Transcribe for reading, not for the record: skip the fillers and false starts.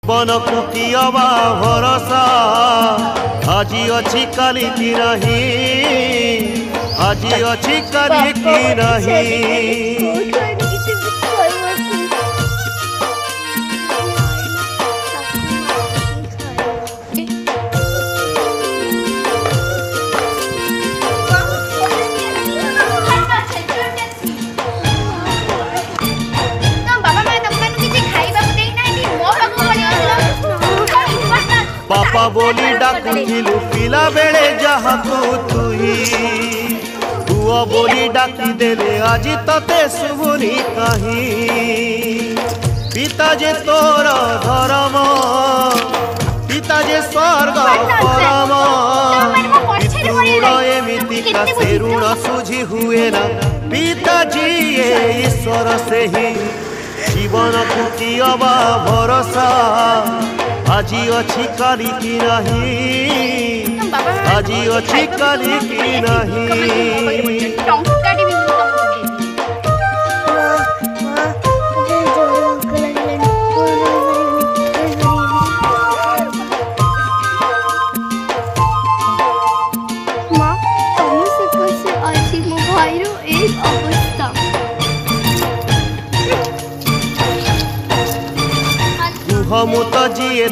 जीवन को कियबा भरोसा आजी अच्छी काली की नहीं आजी अच्छी काली की नहीं। बापा बोली डाकुथिलु पिला बेले जहा तुही पुआ बोली डाकी देले आज तते शुभुनी कहीं। पिता जे तोर धर्म पिता जे स्वर्ग परम पितृण एमिति का से ऋण सुझी हुए ना पिताजी ये ईश्वर से ही जीवन को कियबा भरोसा आजी अच्छी काली की नहीं आजी अच्छी काली की नहीं। हम तो जिए